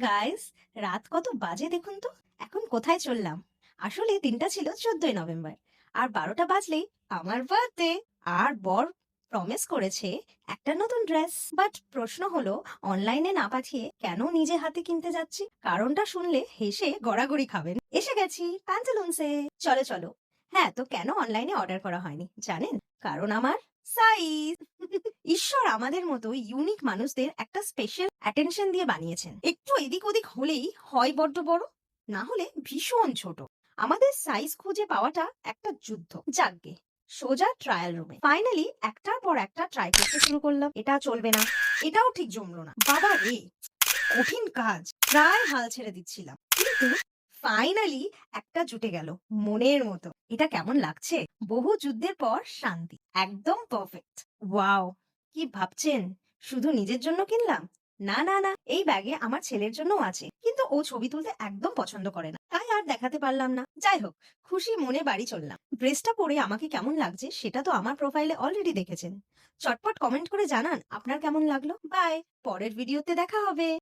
Guys, রাত কত বাজে দেখুন তো। এখন কোথায় চললাম? আসলে দিনটা ছিল 14ই নভেম্বর, আর 12টা বাজলেই আমার বার্থডে। আর বর প্রমিস করেছে একটা নতুন ড্রেস। বাট প্রশ্ন হলো, অনলাইনে না পাঠিয়ে কেন নিজে হাতে কিনতে যাচ্ছি? কারণটা শুনলে হেসে গড়াগড়ি খাবেন। এসে গেছি প্যান্টালুনসে। চলো চলো। হ্যাঁ, তো কেন অনলাইনে অর্ডার করা হয়নি জানেন? কারণ আমার সাইজ। ঈশ্বর আমাদের মতো ইউনিক মানুষদের একটা স্পেশাল অ্যাটেনশন দিয়ে বানিয়েছেন। একটু এদিক ওদিক হলেই হয় বড্ড বড়, না হলে ভীষণ ছোট। আমাদের সাইজ খুঁজে পাওয়াটা একটা যুদ্ধ। যাকগে, সোজা ট্রায়াল রুমে ফাইনালি একটার পর একটা ট্রাই করতে শুরু করলাম। এটা চলবে না, এটাও ঠিক জমলো না, বাবা রে, কঠিন কাজ। প্রায় হাল ছেড়ে দিচ্ছিলাম, কিন্তু ফাইনালি একটা জুটে গেল মনের মতো। এটা কেমন লাগছে? বহু যুদ্ধের পর শান্তি, একদম পারফেক্ট। ওয়াও! কি ভাবছেন শুধু নিজের জন্য কিনলাম? না না না, এই ব্যাগে আমার ছেলের জন্যও আছে, কিন্তু ও ছবি তুলতে একদম পছন্দ করে না, তাই আর দেখাতে পারলাম না। যাই হোক, খুশি মনে বাড়ি চললাম। ড্রেসটা পরে আমাকে কেমন লাগছে সেটা তো আমার প্রোফাইলে অলরেডি দেখেছেন। চটপট কমেন্ট করে জানান আপনার কেমন লাগলো। বাই, পরের ভিডিওতে দেখা হবে।